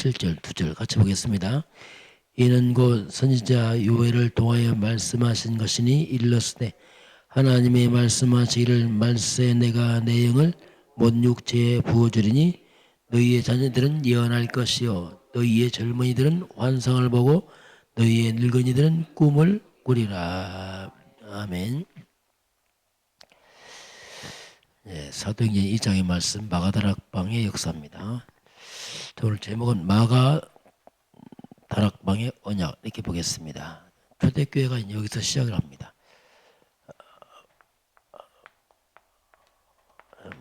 7절 2절 같이 보겠습니다. 이는 곧 선지자 요엘을 통하여 말씀하신 것이니 일렀으되 하나님의 말씀하시기를 말세 내가 내 영을 못 육체에 부어주리니 너희의 자녀들은 예언할 것이요 너희의 젊은이들은 환상을 보고 너희의 늙은이들은 꿈을 꾸리라. 아멘. 네, 사도행전 2장의 말씀 마가다락방의 역사입니다. 오늘 제목은 마가다락방의 언약 이렇게 보겠습니다. 초대교회가 여기서 시작을 합니다.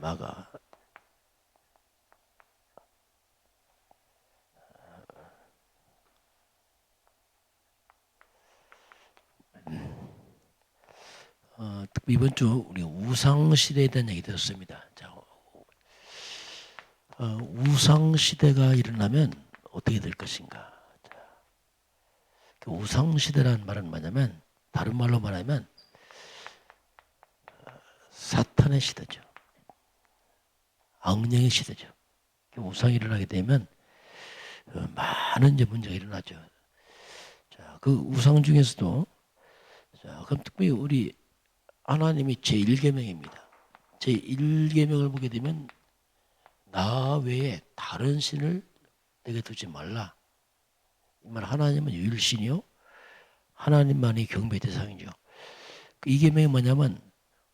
마가 이번 주 우리 우상 시대에 대한 얘기 들었습니다. 자, 우상 시대가 일어나면 어떻게 될 것인가? 자, 그 우상 시대라는 말은 뭐냐면 다른 말로 말하면 사탄의 시대죠. 악령의 시대죠. 우상이 일어나게 되면 많은 이제 문제가 일어나죠. 자, 그 우상 중에서도 자, 그럼 특별히 우리 하나님이 제1계명입니다. 제1계명을 보게 되면 나 외에 다른 신을 내게 두지 말라. 이 말 하나님은 유일신이요 하나님만이 경배의 대상이죠. 이 계명이 뭐냐면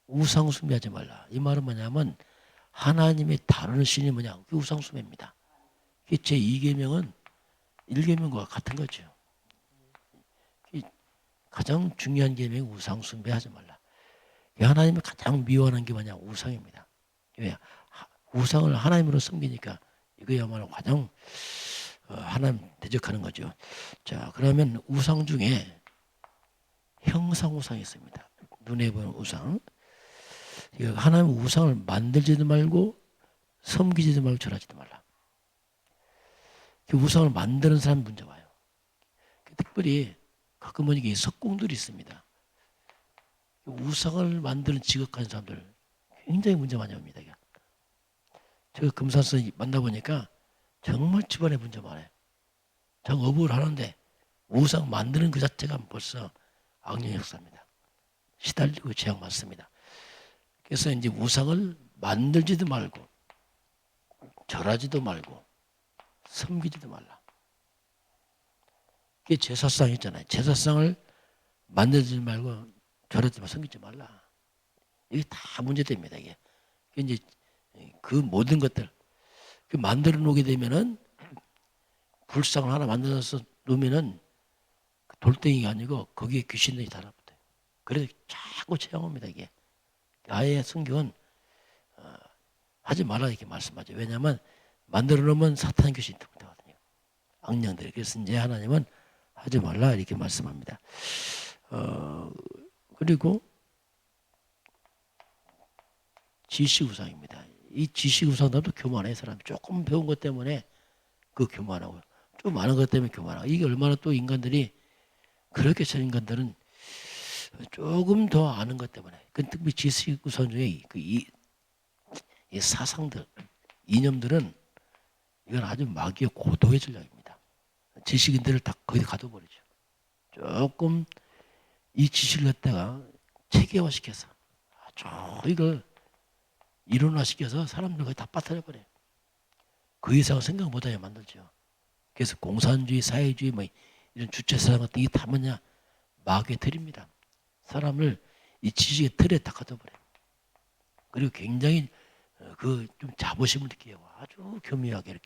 우상 숭배하지 말라. 이 말은 뭐냐면 하나님의 다른 신이 뭐냐? 그게 우상 숭배입니다. 제2계명은 1계명과 같은 거죠. 가장 중요한 계명이 우상 숭배하지 말라. 하나님이 가장 미워하는 게 뭐냐? 우상입니다. 왜? 우상을 하나님으로 섬기니까 이거야말로 가장 하나님 대적하는 거죠. 자, 그러면 우상 중에 형상 우상이 있습니다. 눈에 보이는 우상. 하나님 우상을 만들지도 말고 섬기지도 말고 절하지도 말라. 그 우상을 만드는 사람 문제 와요. 특별히 가끔 보니까 석공들이 있습니다. 우상을 만드는 직업가진 사람들 굉장히 문제 많이 옵니다. 제가 금산서 만나보니까 정말 집안에 문제 많아요. 장업을 하는데 우상 만드는 그 자체가 벌써 악령 역사입니다. 시달리고 재앙 맞습니다. 그래서 이제 우상을 만들지도 말고 절하지도 말고 섬기지도 말라. 그게 제사상 있잖아요. 제사상을 만들지 말고 절하지 말고 섬기지 말라. 이게 다 문제됩니다. 이게 이제 그 모든 것들 그 만들어 놓게 되면은 불상을 하나 만들어서 놓으면은 돌덩이가 아니고 거기에 귀신들이 달아붙어요. 그래서 자꾸 체험합니다. 이게 아예 성경은 하지 말라 이렇게 말씀하죠. 왜냐하면 만들어 놓으면 사탄 귀신이 들어오거든요. 악령들이. 그래서 이제 하나님은 하지 말라 이렇게 말씀합니다. 그리고 지식우상입니다. 이 지식우상도 교만해. 사람이 조금 배운 것 때문에 그 교만하고 좀 많은 것 때문에 교만하고 이게 얼마나 또 인간들이 그렇게 저 인간들은 조금 더 아는 것 때문에 특히 지식우상 중에 이 사상들 이념들은 이건 아주 마귀의 고도의 전략입니다. 지식인들을 다 거기 가둬버리죠. 조금 이 지식을 갖다가 체계화시켜서 아주 이걸 이론화시켜서 사람들 거의 다 빠뜨려버려요. 그 이상은 생각 못하게 만들죠. 그래서 공산주의, 사회주의 뭐 이런 주체사상 같은 게 다 뭐냐? 마귀의 틀입니다. 사람을 이 지식의 틀에 다 가둬버려요. 그리고 굉장히 그 좀 자부심을 느끼고 아주 교묘하게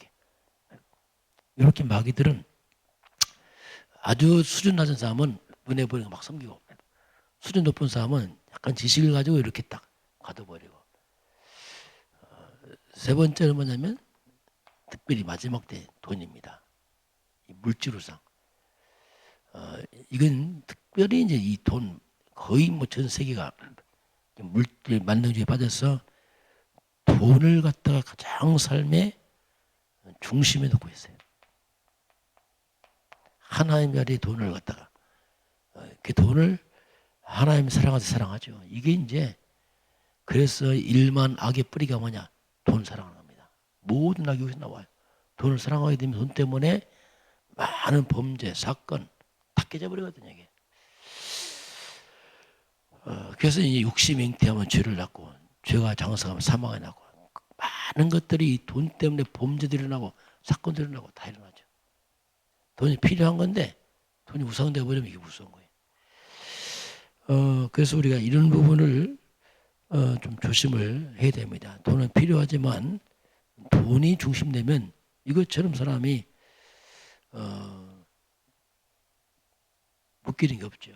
이렇게 마귀들은 아주 수준 낮은 사람은 눈에 보이는 거 막 섬기고 수준 높은 사람은 약간 지식을 가지고 이렇게 딱 가둬버리고 세 번째는 뭐냐면 특별히 마지막 때 돈입니다. 이 물질우상. 이건 특별히 이제 이 돈 거의 뭐 전 세계가 물질 만능주의에 빠져서 돈을 갖다가 가장 삶의 중심에 놓고 있어요. 하나님 자리에 돈을 갖다가 그 돈을 하나님 사랑하듯 사랑하죠. 이게 이제 그래서 일만 악의 뿌리가 뭐냐? 돈 사랑하는 겁니다. 모든 악이 여기서 나와요. 돈을 사랑하게 되면 돈 때문에 많은 범죄, 사건 다 깨져버리거든요. 이게. 그래서 이제 욕심이 잉태하면 죄를 낳고 죄가 장성하면 사망이 나고 많은 것들이 이 돈 때문에 범죄들이 일어나고 사건들이 일어나고 다 일어나죠. 돈이 필요한 건데 돈이 우상되어 버리면 이게 무서운 거예요. 그래서 우리가 이런 부분을 좀 조심을 해야 됩니다. 돈은 필요하지만 돈이 중심되면 이것처럼 사람이 묶이는 게 없죠.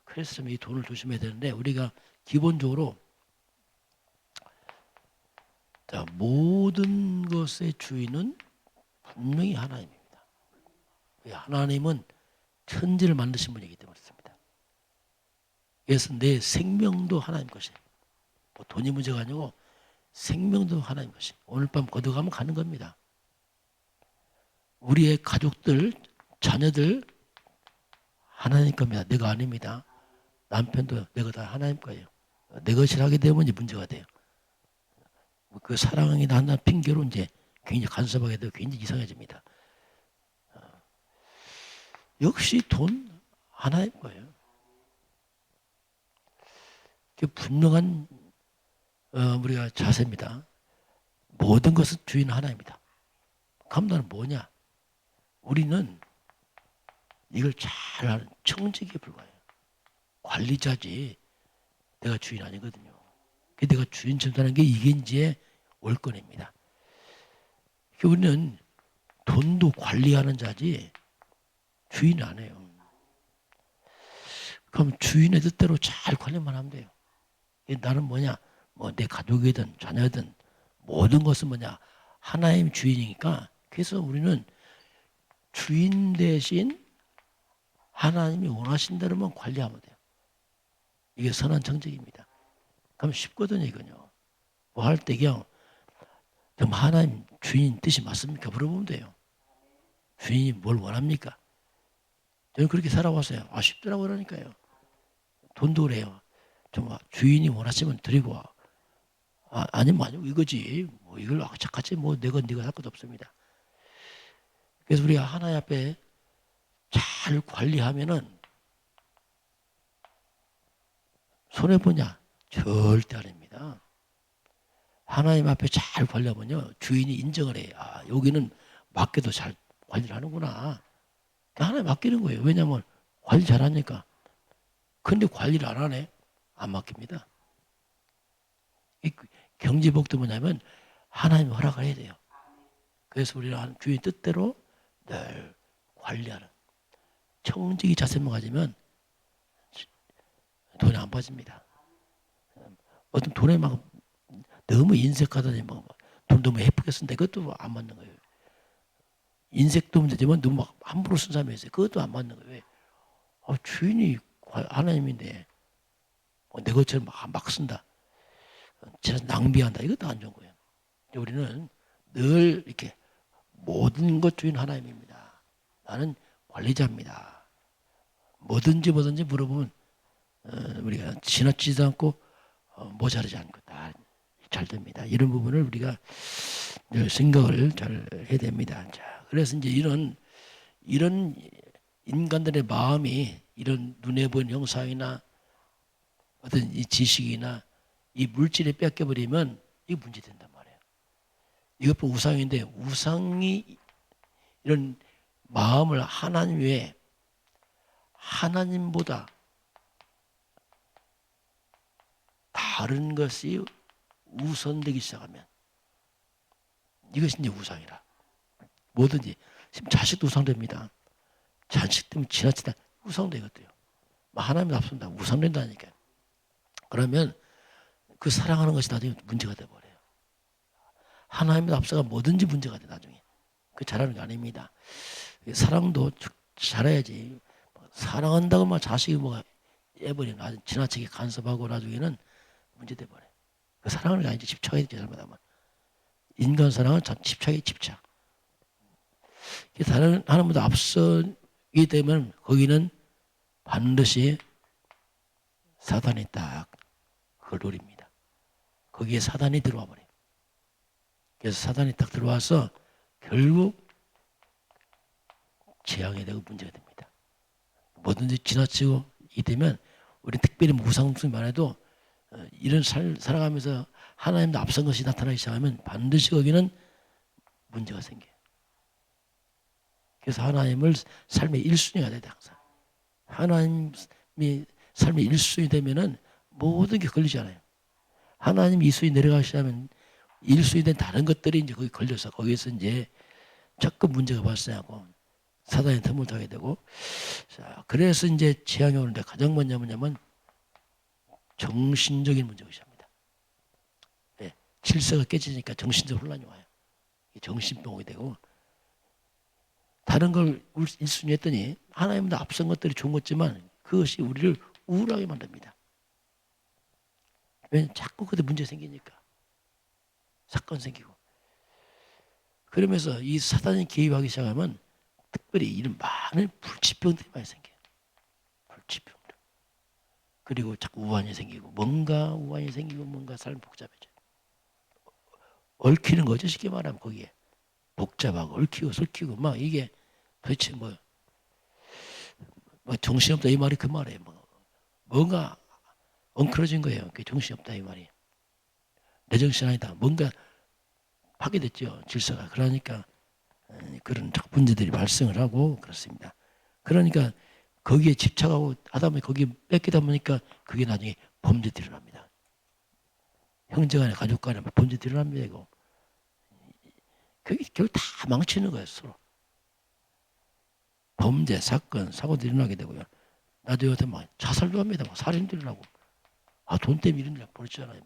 그래서 이 돈을 조심해야 되는데 우리가 기본적으로 자, 모든 것의 주인은 분명히 하나님입니다. 하나님은 천지를 만드신 분이기 때문에 그렇습니다. 그래서 내 생명도 하나님 것이에요. 뭐 돈이 문제가 아니고 생명도 하나님 것이에요. 오늘 밤 거둬가면 가는 겁니다. 우리의 가족들, 자녀들 하나님 겁니다. 내가 아닙니다. 남편도 내가 다 하나님 거예요. 내 것이라 하게 되면 이제 문제가 돼요. 그 사랑이 난다는 핑계로 이제 굉장히 간섭하게 되고 굉장히 이상해집니다. 역시 돈 하나님 거예요. 분명한 우리가 자세입니다. 모든 것은 주인 하나입니다. 감독은 뭐냐? 우리는 이걸 잘 아는 청직에 불과해요. 관리자지 내가 주인 아니거든요. 내가 주인 전하는 게 이게 이제 올건입니다. 우리는 돈도 관리하는 자지 주인 안 해요. 그럼 주인의 뜻대로 잘 관리만 하면 돼요. 나는 뭐냐? 뭐 내 가족이든 자녀든 모든 것은 뭐냐? 하나님 주인이니까 그래서 우리는 주인 대신 하나님이 원하신 대로만 관리하면 돼요. 이게 선한 정직입니다. 그럼 쉽거든요, 이건요. 뭐 할 때 그냥 좀 하나님 주인 뜻이 맞습니까? 물어보면 돼요. 주인이 뭘 원합니까? 저는 그렇게 살아왔어요. 쉽더라고 그러니까요. 돈도 그래요. 좀 주인이 원하시면 드리고 아니면 아니고 이거지. 뭐 이걸 착하지 뭐 내가 네가 할 것도 없습니다. 그래서 우리가 하나님 앞에 잘 관리하면은 손해 보냐? 절대 아닙니다. 하나님 앞에 잘 관리하면요 주인이 인정을 해요. 여기는 맡겨도 잘 관리를 하는구나. 하나님 맡기는 거예요. 왜냐하면 관리 잘하니까. 근데 관리를 안 하네? 안 맡깁니다. 경제복도 뭐냐면 하나님 허락을 해야 돼요. 그래서 우리는 주인 뜻대로 늘 관리하는 청직이 자세만 가지면 돈이 안 빠집니다. 어떤 돈에 막 너무 인색하다니 돈 너무 예쁘게 쓴다. 그것도 안 맞는 거예요. 인색도 문제지만 너무 막 함부로 쓴 사람이 있어요. 그것도 안 맞는 거예요. 왜? 주인이 하나님인데 내 것처럼 막 쓴다. 진짜 낭비한다. 이것도 안 좋은 거예요. 우리는 늘 이렇게 모든 것 주인 하나님입니다. 나는 관리자입니다. 뭐든지 물어보면 우리가 지나치지도 않고 모자르지 않고 다 잘 됩니다. 이런 부분을 우리가 늘 생각을 잘 해야 됩니다. 자, 그래서 이제 이런 인간들의 마음이 이런 눈에 보이는 형상이나 어떤 이 지식이나 이 물질에 뺏겨버리면 이게 문제된단 말이에요. 이것도 우상인데 우상이 이런 마음을 하나님 외에 하나님보다 다른 것이 우선되기 시작하면 이것이 이제 우상이라. 뭐든지 지금 자식도 우상됩니다. 자식 때문에 지나치다 우상되거든요. 하나님 앞선다 우상된다니까. 그러면 그 사랑하는 것이 나중에 문제가 돼버려요. 하나님의 앞서가 뭐든지 문제가 돼 나중에. 그 잘하는 게 아닙니다. 사랑도 잘해야지. 사랑한다고만 자식이 애버리면 지나치게 간섭하고 나중에는 문제돼 버려요. 그 사랑을 아니지 집착해야 되지 잘못하면. 인간 사랑은 참 집착이 집착. 다른 하나님보다 앞서게 되면 거기는 반드시 사단이 딱 그걸 노립니다. 거기에 사단이 들어와 버려요. 그래서 사단이 딱 들어와서 결국 재앙이 되고 문제가 됩니다. 뭐든지 지나치고 이 되면 우리 특별히 무상승만 해도 이런 살아가면서 하나님도 앞선 것이 나타나기 시작하면 반드시 거기는 문제가 생겨요. 그래서 하나님을 삶의 1순위가 돼야 돼 항상. 하나님이 삶의 1순위 되면은 모든 게 걸리잖아요. 하나님 2순위 내려가시면 1순위 된 다른 것들이 이제 거기 걸려서 거기에서 이제 자꾸 문제가 발생하고 사단이 틈을 타게 되고, 자, 그래서 이제 재앙이 오는데 가장 먼저 뭐냐면 정신적인 문제가 시작합니다. 네, 질서가 깨지니까 정신적 혼란이 와요. 정신병이 되고, 다른 걸 1순위 했더니 하나님도 앞선 것들이 좋은 거지만 그것이 우리를 우울하게 만듭니다. 왜냐하면 자꾸 그때 문제 생기니까. 사건 생기고. 그러면서 이 사단이 개입하기 시작하면 특별히 이런 많은 불치병들이 많이 생겨요. 불치병들. 그리고 자꾸 우환이 생기고 뭔가 우환이 생기고 뭔가 삶이 복잡해져요. 얽히는 거죠. 쉽게 말하면 거기에. 복잡하고 얽히고 설키고 막 이게 도대체 뭐 정신없다 이 말이 그 말이에요. 뭔가 엉클어진 거예요. 그게 정신없다 이 말이. 내 정신 아니다. 뭔가 파괴됐죠. 질서가. 그러니까 그런 문제들이 발생을 하고 그렇습니다. 그러니까 거기에 집착하고 하다 보니 거기에 뺏기다 보니까 그게 나중에 범죄들이 일어납니다. 형제간에 가족간에 범죄들이 일어납니다. 이거. 그게 결국 다 망치는 거예요. 서로. 범죄, 사건, 사고들이 일어나게 되고요. 나도 요새 막 자살도 합니다. 막 살인도 일어나고. 돈 때문에 이런 일 벌어지잖아요.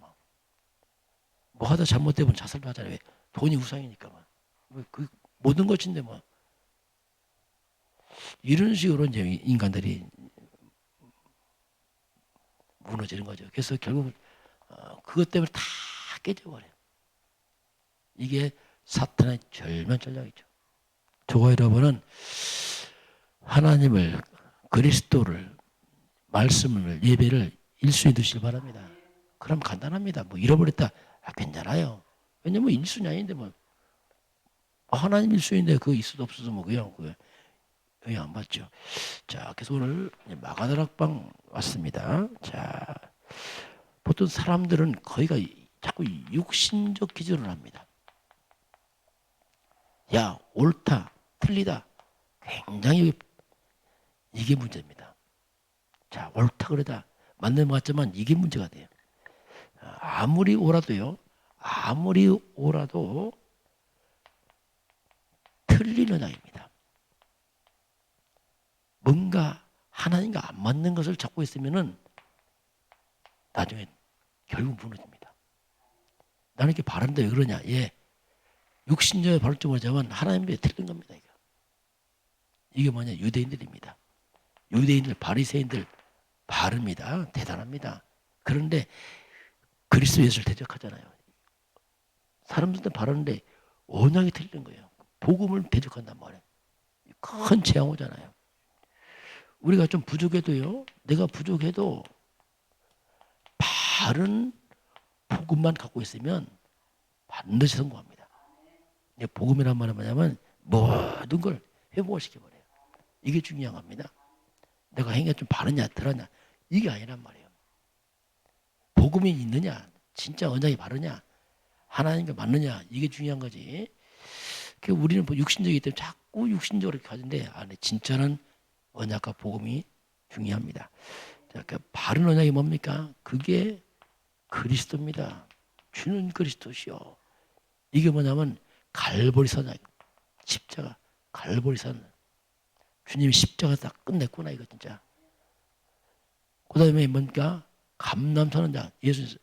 뭐 하다 잘못되면 자살도 하잖아요. 왜? 돈이 우상이니까. 그 모든 것인데 뭐. 이런 식으로 이제 인간들이 무너지는 거죠. 그래서 결국 그것 때문에 다 깨져버려요. 이게 사탄의 절묘한 전략이죠. 저와 여러분은 하나님을, 그리스도를, 말씀을, 예배를 1순위 두시길 바랍니다. 그럼 간단합니다. 뭐 잃어버렸다. 괜찮아요. 왜냐면 1순위 아닌데 뭐 하나님 1순위인데 그거 있어도 없어도 뭐 그냥 영향 안 받죠. 자, 그래서 오늘 마가다락방 왔습니다. 자, 보통 사람들은 거의가 자꾸 육신적 기준을 합니다. 야, 옳다, 틀리다. 굉장히 이게 문제입니다. 자, 옳다 그러다 맞는 것 같지만 이게 문제가 돼요. 아무리 옳아도 틀리는 양입니다. 뭔가 하나님과 안 맞는 것을 찾고 있으면은 나중에 결국 무너집니다. 나는 이렇게 바른데 왜 그러냐? 예, 육신적인 바를 줄 모르지만 하나님께 틀린 겁니다. 이게 뭐냐? 유대인들입니다. 유대인들, 바리새인들 바릅니다. 대단합니다. 그런데 그리스도 예수를 대적하잖아요. 사람들도 바르는데 언약이 틀린 거예요. 복음을 대적한단 말이에요. 큰 재앙 오잖아요. 우리가 좀 부족해도요. 내가 부족해도 바른 복음만 갖고 있으면 반드시 성공합니다. 복음이란 말은 뭐냐면 모든 걸 회복을 시켜버려요. 이게 중요한 겁니다. 내가 행위가 좀 바르냐 덜하냐 이게 아니란 말이에요. 복음이 있느냐 진짜 언약이 바르냐 하나님과 맞느냐 이게 중요한 거지. 우리는 육신적이기 때문에 자꾸 육신적으로 가는데 안에 진짜는 언약과 복음이 중요합니다. 자, 그 바른 언약이 뭡니까? 그게 그리스도입니다. 주는 그리스도시요. 이게 뭐냐면 갈보리산 십자가 갈보리산 주님이 십자가 딱 끝냈구나 이거 진짜. 그 다음에 뭡니까? 감람산은 자 예수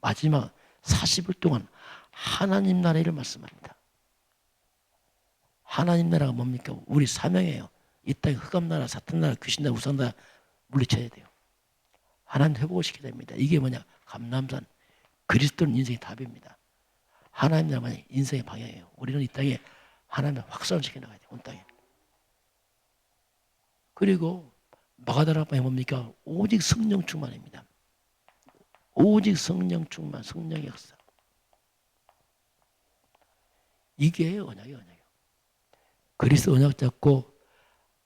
마지막 40일 동안 하나님 나라를 말씀합니다. 하나님 나라가 뭡니까? 우리 사명이에요. 이 땅에 흑암 나라, 사탄 나라, 귀신 나라, 우상 나라 물리쳐야 돼요. 하나님 회복을 시켜야 됩니다. 이게 뭐냐? 감람산. 그리스도는 인생의 답입니다. 하나님 나라만 인생의 방향이에요. 우리는 이 땅에 하나님을 확산을 시켜나가야 돼요. 온 땅에. 그리고 마가다락방에 뭡니까? 오직 성령 충만입니다. 오직 성령 충만, 성령의 역사. 이게 언약이에요. 그리스도 언약 잡고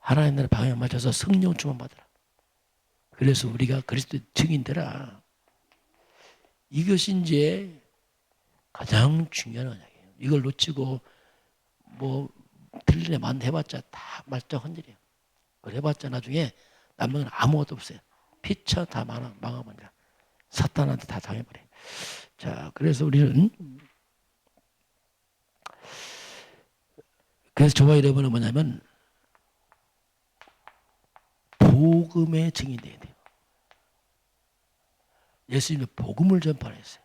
하나님 나라 방향에 맞춰서 성령 충만 받으라. 그래서 우리가 그리스도의 증인되라. 이것이 이제 가장 중요한 언약이에요. 이걸 놓치고 뭐 틀리네 만 해봤자 다 말짱헌일이에요. 그걸 해봤자 나중에 남는 건 아무것도 없어요. 피차 다 망하버려. 사탄한테 다 당해버려. 자, 그래서 우리는 그래서 저와 여러분은 뭐냐면 복음의 증인되어야 돼요. 예수님의 복음을 전파했어요.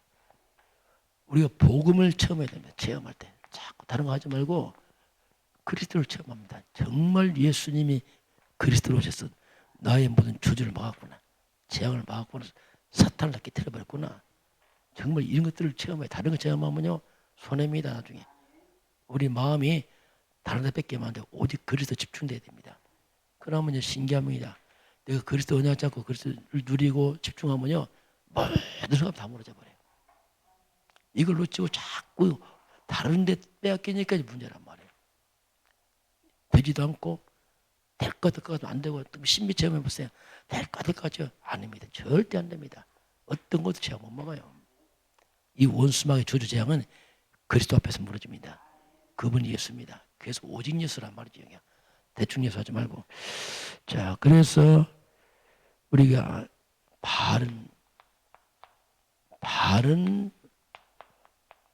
우리가 복음을 체험해야 됩니다. 체험할 때 자꾸 다른 거 하지 말고 그리스도를 체험합니다. 정말 예수님이 그리스도로 오셔서 나의 모든 저주를 막았구나. 재앙을 막았구나. 사탄을 깨뜨려버렸구나. 정말 이런 것들을 체험해. 다른 거 체험하면요 손해입니다. 나중에 우리 마음이 다른 데 뺏기면 안 돼. 오직 그리스도 집중돼야 됩니다. 그러면요 신기합니다. 내가 그리스도 언약 잡고 그리스도를 누리고 집중하면요 모든 사람 다 무너져 버려요. 이걸 놓치고 자꾸 다른 데 빼앗기니까 문제란 말이에요. 되지도 않고 될 것 같아도 안 되고 신비 체험해 보세요. 될 것 같아도 아닙니다. 절대 안 됩니다. 어떤 것도 제가 못 먹어요. 이 원수막의 저주 재앙은 그리스도 앞에서 무너집니다. 그분이 예수입니다. 그래서 오직 예수란 말이죠. 대충 예수하지 말고. 자, 그래서 우리가 바른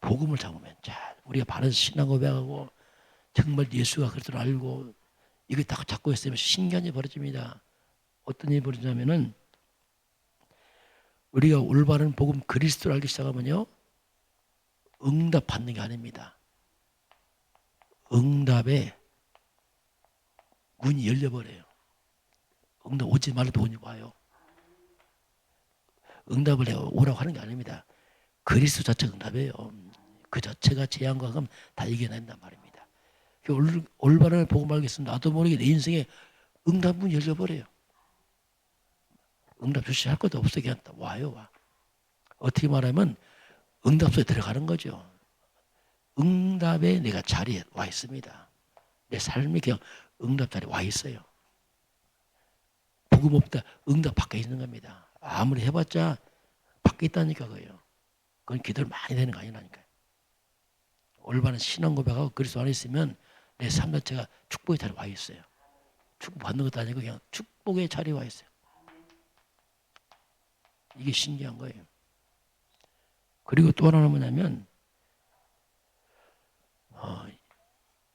복음을 잡으면, 자, 우리가 바른 신앙 고백하고 정말 예수가 그리스도를 알고 이거 딱 잡고 있으면 신기한 일이 벌어집니다. 어떤 일이 벌어지냐면은 우리가 올바른 복음 그리스도를 알기 시작하면요 응답 받는 게 아닙니다. 응답에 문이 열려버려요. 응답 오지 말아도 문이 와요. 응답을 오라고 하는 게 아닙니다. 그리스도 자체가 응답이에요. 그 자체가 재앙과 금 다 이겨낸단 말입니다. 올바른 복음 알겠습니다. 나도 모르게 내 인생에 응답 문이 열려버려요. 응답 주시 할 것도 없어. 그냥 와요. 와. 어떻게 말하면 응답소에 들어가는 거죠. 응답에 내가 자리에 와 있습니다. 내 삶이 그냥 응답 자리에 와 있어요. 복음 없다. 응답 밖에 있는 겁니다. 아무리 해봤자 밖에 있다니까 그거예요. 그건 기도를 많이 되는 거 아니라니까요. 올바른 신앙 고백하고 그리스도 안에 있으면 내 삶 자체가 축복의 자리에 와 있어요. 축복 받는 것도 아니고 그냥 축복의 자리에 와 있어요. 이게 신기한 거예요. 그리고 또 하나는 뭐냐면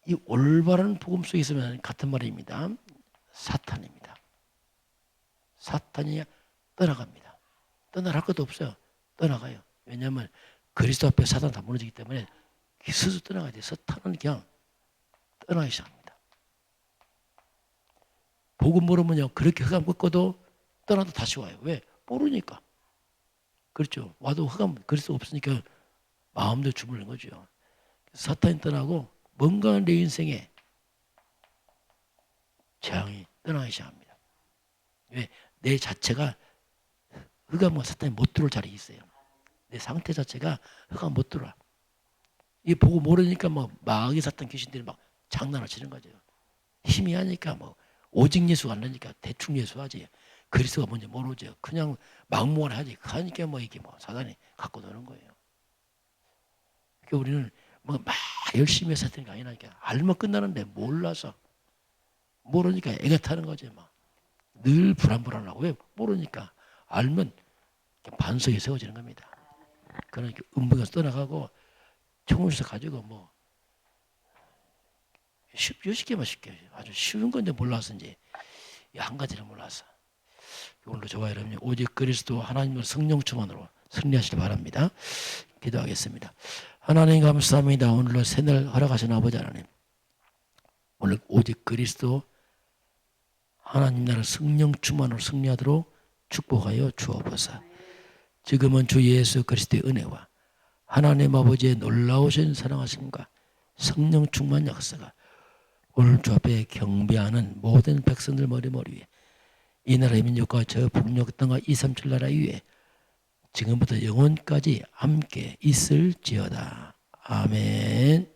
이 올바른 복음 속에 있으면 같은 말입니다. 사탄입니다. 사탄이 떠나갑니다. 떠나갈 것도 없어요. 떠나가요. 왜냐하면 그리스도 앞에 사탄 다 무너지기 때문에 스스로 떠나가야 돼요. 사탄은 그냥 떠나기 시작합니다. 복음 모르면요 그렇게 흑암 긋고도 떠나도 다시 와요. 왜? 모르니까. 그렇죠. 와도 흑암 그리스도 없으니까 마음대로 주무르는 거죠. 사탄이 떠나고 뭔가 내 인생에 재앙이 떠나기 시작합니다. 왜? 내 자체가 흑암과 사탄이 못 들어올 자리에 있어요. 내 상태 자체가 흑암 못 들어와. 이 보고 모르니까 뭐 마귀 사탄 귀신들이 막 장난을 치는 거죠. 힘이 하니까 뭐 오직 예수가 안 나니까 대충 예수하지. 그리스도가 뭔지 모르죠. 그냥 막무가내 하지. 그러니까 뭐 이게 뭐 사단이 갖고 노는 거예요. 그러니까 우리는 뭐 막 열심히 해서 했던 게 아니라니까. 알면 끝나는데 몰라서 모르니까 애가 타는 거지 막. 늘 불안불안하고 왜 모르니까 알면 반석이 세워지는 겁니다. 그러니까 음부에서 떠나가고 청혼에서 가지고 뭐 쉽게만 쉽게 아주 쉬운 건데 몰라서 이제 한 가지를 몰라서 오늘도 저와 여러분이 오직 그리스도 하나님의 성령 충만으로 승리하시길 바랍니다. 기도하겠습니다. 하나님 감사합니다. 오늘로 새날 허락하신 아버지 하나님, 오늘 오직 그리스도 하나님 나라 성령 충만으로 승리하도록 축복하여 주옵소서. 지금은 주 예수 그리스도의 은혜와 하나님 아버지의 놀라우신 사랑하심과 성령 충만 역사가 오늘 주 앞에 경배하는 모든 백성들 머리 위에 이 나라의 민족과 저 북녘 땅과 237 나라 위에 지금부터 영원까지 함께 있을지어다. 아멘.